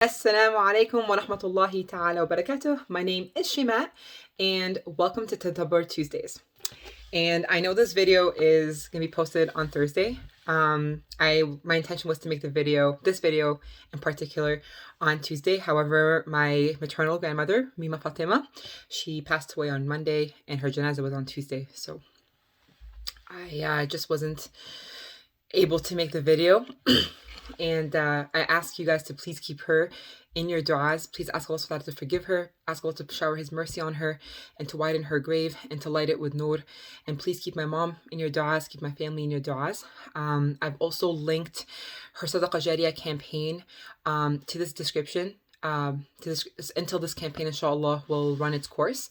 Assalamu alaikum wa rahmatullahi ta'ala wa barakatuh. My name is Shimat and welcome to Taddabur Tuesdays. And I know this video is going to be posted on Thursday. My intention was to make this video in particular on Tuesday. However, my maternal grandmother, Muma Fatima, she passed away on Monday and her Janazah was on Tuesday. So I just wasn't able to make the video. And I ask you guys to please keep her in your du'as. Please ask Allah to forgive her, ask Allah to shower His mercy on her, and to widen her grave, and to light it with nur. And please keep my mom in your du'as, keep my family in your du'as. I've also linked her Sadaqah Jaariyah campaign to this description, until this campaign, inshallah, will run its course.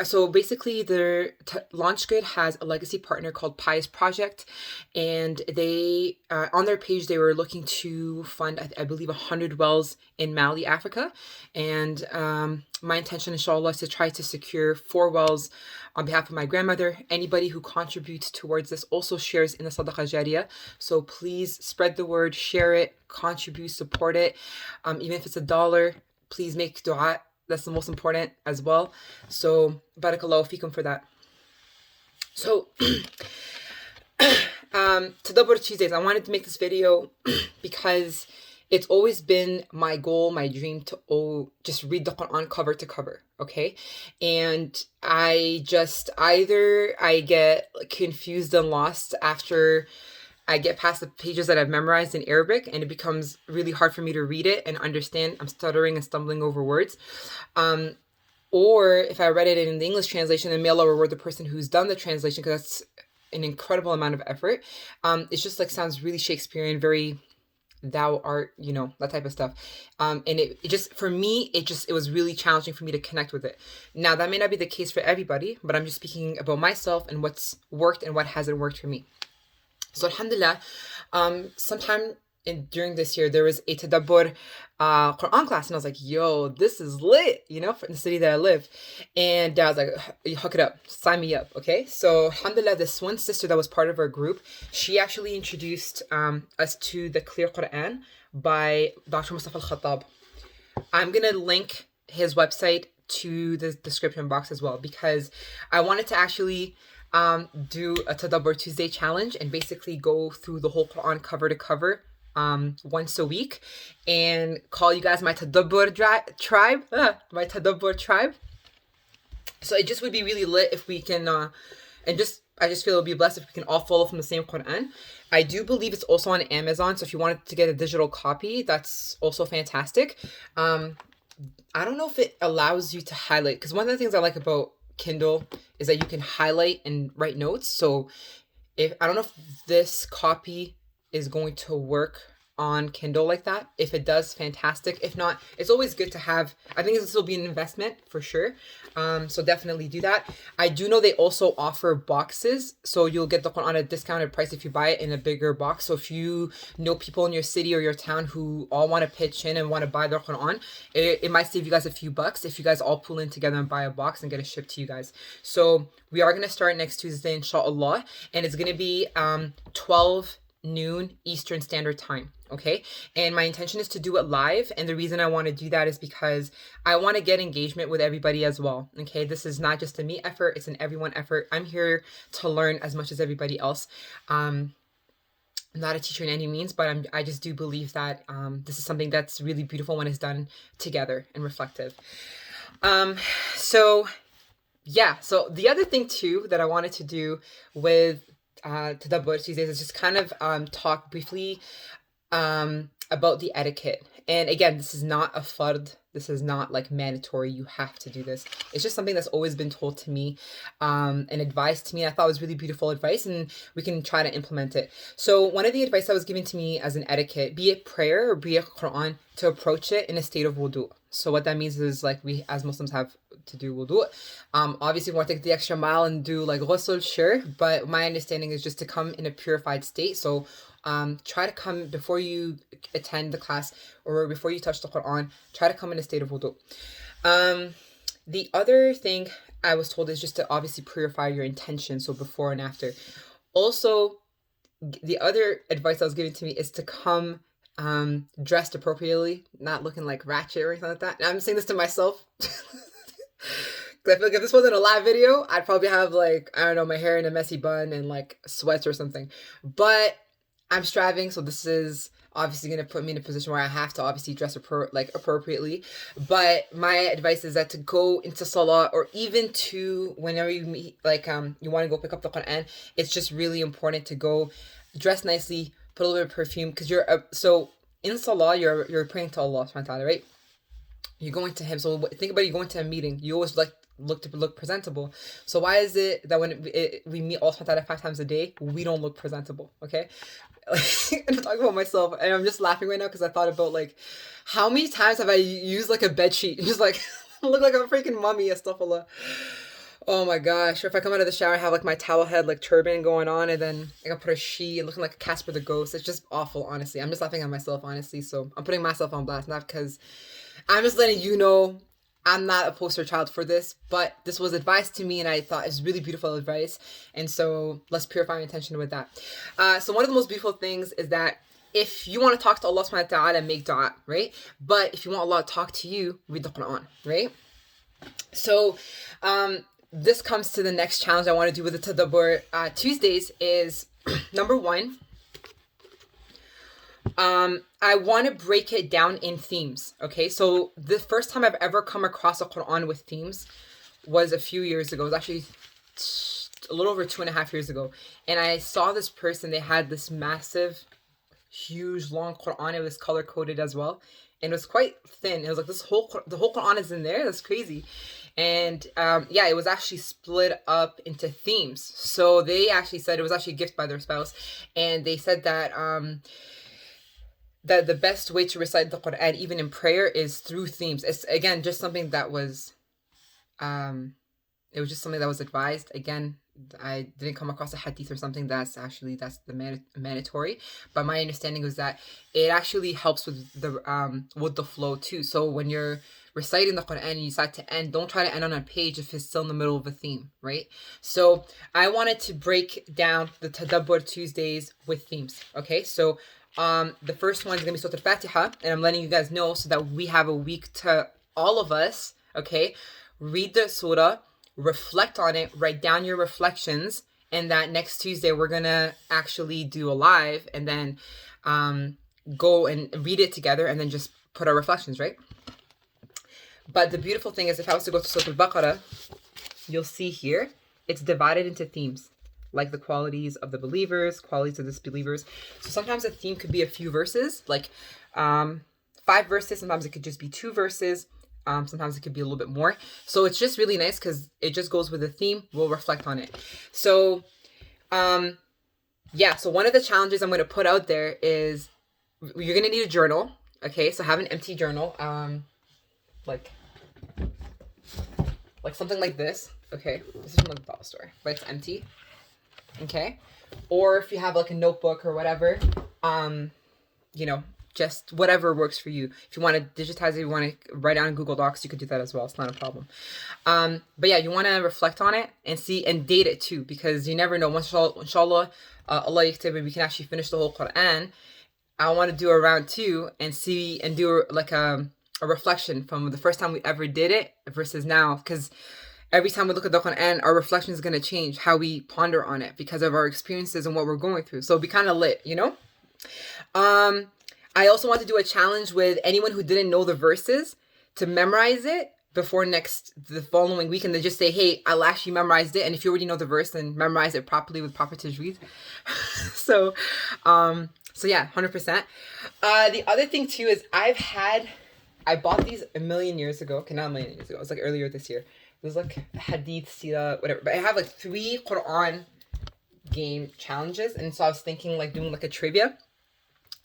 So basically the LaunchGood has a legacy partner called Pious Project, and they on their page they were looking to fund I believe 100 wells in Mali, Africa, and my intention inshallah is to try to secure 4 wells on behalf of my grandmother. Anybody who contributes towards this also shares in the Sadaqah Jaariyah, so please spread the word, share it, contribute, support it, even if it's $1, please make dua. That's the most important as well. So, barakallahu feekum for that. So, Taddabur Tuesdays, I wanted to make this video because it's always been my goal, my dream to just read the Quran cover to cover, okay? And I get confused and lost after I get past the pages that I've memorized in Arabic, and it becomes really hard for me to read it and understand. I'm stuttering and stumbling over words. Or if I read it in the English translation, and may Allah reward the person who's done the translation, because that's an incredible amount of effort. It's just like sounds really Shakespearean, very thou art, that type of stuff. And it just, for me, it was really challenging for me to connect with it. Now, that may not be the case for everybody, but I'm just speaking about myself and what's worked and what hasn't worked for me. So alhamdulillah, sometime during this year, there was a Taddabur Quran class, and I was like, yo, this is lit, in the city that I live. And I was like, hook it up, sign me up, okay? So alhamdulillah, this one sister that was part of our group, she actually introduced us to the Clear Quran by Dr. Mustafa Al-Khattab. I'm going to link his website to the description box as well, because I wanted to actually do a Taddabur Tuesday challenge and basically go through the whole Quran cover to cover once a week, and call you guys my Taddabur tribe, my Taddabur tribe. So it just would be really lit if we can, I just feel it would be blessed if we can all follow from the same Quran. I do believe it's also on Amazon, so if you wanted to get a digital copy, that's also fantastic. I don't know if it allows you to highlight, because one of the things I like about Kindle is that you can highlight and write notes. So I don't know if this copy is going to work on Kindle like that. If it does, fantastic. If not, it's always good to have. I think this will be an investment for sure. So definitely do that. I do know they also offer boxes, so you'll get the Quran at a discounted price if you buy it in a bigger box. So if you know people in your city or your town who all want to pitch in and want to buy their Quran, it might save you guys a few bucks if you guys all pull in together and buy a box and get it shipped to you guys. So we are going to start next Tuesday, inshallah, and it's going to be 12 noon Eastern Standard Time, okay? And my intention is to do it live, and the reason I want to do that is because I want to get engagement with everybody as well, okay? This is not just a me effort, it's an everyone effort. I'm here to learn as much as everybody else. I'm not a teacher in any means, but I just do believe that this is something that's really beautiful when it's done together and reflective. So the other thing too that I wanted to do with Taddabur Tuesdays is just kind of talk briefly about the etiquette. And again, this is not a fard. This is not like mandatory. You have to do this. It's just something that's always been told to me and advised to me. I thought it was really beautiful advice, and we can try to implement it. So one of the advice that was given to me as an etiquette, be it prayer or be it Quran, to approach it in a state of wudu. So what that means is, like, we as Muslims have to do wudu. Obviously we want to take the extra mile and do like ghusl, sure, but my understanding is just to come in a purified state. So try to come before you attend the class or before you touch the Quran, try to come in a state of wudu. The other thing I was told is just to obviously purify your intention, so before and after. Also, the other advice that was given to me is to come dressed appropriately, not looking like ratchet or anything like that. And I'm saying this to myself. I feel like if this wasn't a live video, I'd probably have like, I don't know, my hair in a messy bun and like sweats or something. But I'm striving, so this is obviously going to put me in a position where I have to obviously dress appropriately. But my advice is that to go into salah, or even to whenever you meet, like you want to go pick up the Quran, it's just really important to go dress nicely, put a little bit of perfume, because you're so in salah you're praying to Allah subhanahu wa ta'ala, right? You're going to him. So think about it, you're going to a meeting. You always look presentable. So why is it that when we meet Allah subhanahu wa ta'ala 5 times a day, we don't look presentable? Okay. And I'm talking about myself, and I'm just laughing right now because I thought about like how many times have I used like a bed sheet, just like look like a freaking mummy, astaghfirullah. Oh my gosh. Or if I come out of the shower, I have like my towel head like turban going on, and then I can put a sheet looking like a Casper the Ghost. It's just awful, honestly. I'm just laughing at myself, honestly. So I'm putting myself on blast, not because I'm just letting you know I'm not a poster child for this, but this was advice to me, and I thought it was really beautiful advice. And so let's purify our intention with that. So one of the most beautiful things is that if you want to talk to Allah subhanahu wa ta'ala, make dua, right? But if you want Allah to talk to you, read the Quran, right? So this comes to the next challenge I want to do with the Taddabur Tuesdays is number one, I want to break it down in themes. Okay, so the first time I've ever come across a Quran with themes was a few years ago. It was actually a little over 2.5 years ago. And I saw this person, they had this massive, huge, long Quran. It was color coded as well. And it was quite thin. It was like the whole Quran is in there. That's crazy. And yeah, it was actually split up into themes. So they actually said it was actually a gift by their spouse. And they said that that the best way to recite the Quran, even in prayer, is through themes. It's again just something that was, it was just something that was advised. Again, I didn't come across a hadith or something that's the mandatory. But my understanding was that it actually helps with the flow too. So when you're reciting the Quran and you decide to end, don't try to end on a page if it's still in the middle of a theme, right? So I wanted to break down the Taddabur Tuesdays with themes. Okay, so the first one is gonna be Surah Al-Fatiha, and I'm letting you guys know so that we have a week to all of us, okay, read the surah, reflect on it, write down your reflections, and that next Tuesday we're gonna actually do a live, and then go and read it together, and then just put our reflections, right? But the beautiful thing is, if I was to go to Surah Al-Baqarah, you'll see here it's divided into themes, like the qualities of the believers, qualities of disbelievers. So sometimes a theme could be a few verses, like 5 verses. Sometimes it could just be 2 verses. Sometimes it could be a little bit more. So it's just really nice because it just goes with the theme. We'll reflect on it. So, yeah. So one of the challenges I'm going to put out there is you're going to need a journal. Okay. So have an empty journal. Like something like this. Okay. This is from the dollar store, but it's empty. Okay, or if you have like a notebook or whatever, you know, just whatever works for you. If you want to digitize it, you want to write down in Google Docs, you could do that as well. It's not a problem. But yeah, you want to reflect on it and see and date it too, because you never know. Once inshallah, Allah yaktib, we can actually finish the whole Quran. I want to do a round 2 and see and do like a reflection from the first time we ever did it versus now, because every time we look at the Quran, our reflection is going to change how we ponder on it because of our experiences and what we're going through. So it'll be kind of lit, you know? I also want to do a challenge with anyone who didn't know the verses to memorize it before the following week, and then just say, hey, I'll actually memorize it. And if you already know the verse, then memorize it properly with proper tajweed. So yeah, 100%. The other thing too is I bought these a million years ago. Okay, not a million years ago. It was like earlier this year. There's like hadith, sira, whatever. But I have like 3 Quran game challenges. And so I was thinking like doing like a trivia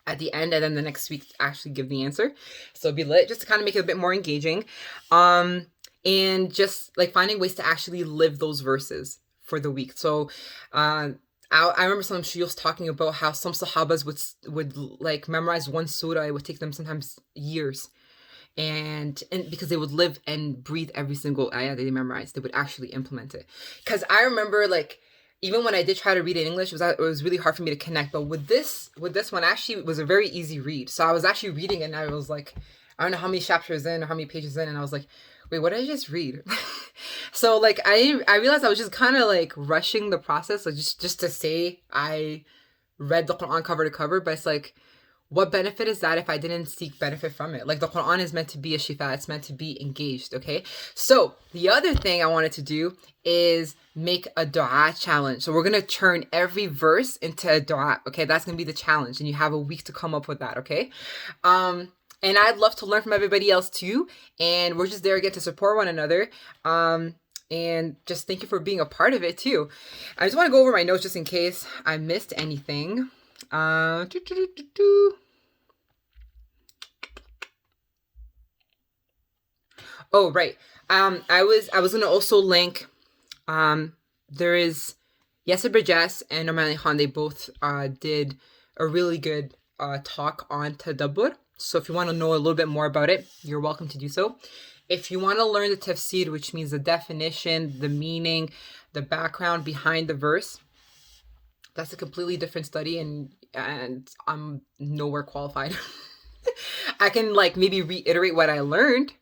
at the end, and then the next week actually give the answer. So it'd be lit, just to kind of make it a bit more engaging. And just like finding ways to actually live those verses for the week. So I remember some shuyukhs talking about how some sahabas would like memorize one surah. It would take them sometimes years. And because they would live and breathe every single ayah that they memorized, they would actually implement it. Because I remember like even when I did try to read it in English, it was really hard for me to connect. But with this one, actually, it was a very easy read. So I was actually reading it, and I was like, I don't know how many chapters in or how many pages in, and I was like, wait, what did I just read? So like I realized I was just kind of like rushing the process, like just to say I read the Quran cover to cover, but it's like, what benefit is that if I didn't seek benefit from it? Like, the Quran is meant to be a shifa. It's meant to be engaged, okay? So the other thing I wanted to do is make a dua challenge. So we're going to turn every verse into a dua, okay? That's going to be the challenge, and you have a week to come up with that, okay? And I'd love to learn from everybody else too, and we're just there again to support one another. And just thank you for being a part of it too. I just want to go over my notes just in case I missed anything. Oh, right. I was gonna also link. There is Yasser Burgess and Norman Ali Khan. They both did a really good talk on Taddabur. So if you want to know a little bit more about it, you're welcome to do so. If you want to learn the tafsir, which means the definition, the meaning, the background behind the verse, that's a completely different study, and I'm nowhere qualified. I can like maybe reiterate what I learned,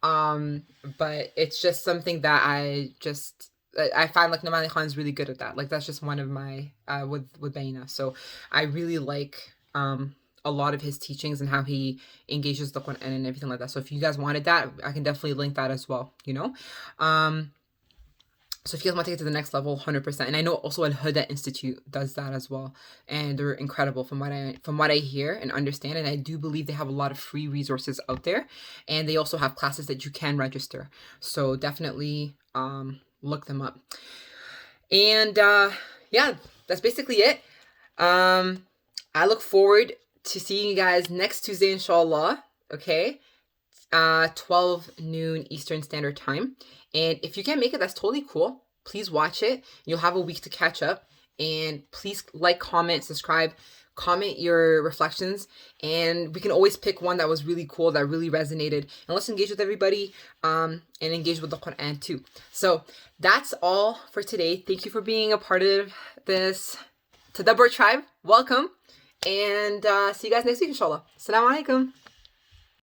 but it's just something that I find like Nouman Ali Khan is really good at that. Like, that's just one of my with Baina. So I really like a lot of his teachings and how he engages the Quran and everything like that. So if you guys wanted that, I can definitely link that as well, you know? So if you guys want to take it to the next level, 100%. And I know also Al-Huda Institute does that as well. And they're incredible from what I hear and understand. And I do believe they have a lot of free resources out there. And they also have classes that you can register. So definitely look them up. And yeah, that's basically it. I look forward to seeing you guys next Tuesday, inshallah. Okay? 12 noon Eastern Standard Time. And if you can't make it, that's totally cool. Please watch it. You'll have a week to catch up. And please like, comment, subscribe, comment your reflections. And we can always pick one that was really cool, that really resonated. And let's engage with everybody and engage with the Quran too. So that's all for today. Thank you for being a part of this Taddabur tribe. Welcome. And see you guys next week, inshallah. Assalamu alaikum.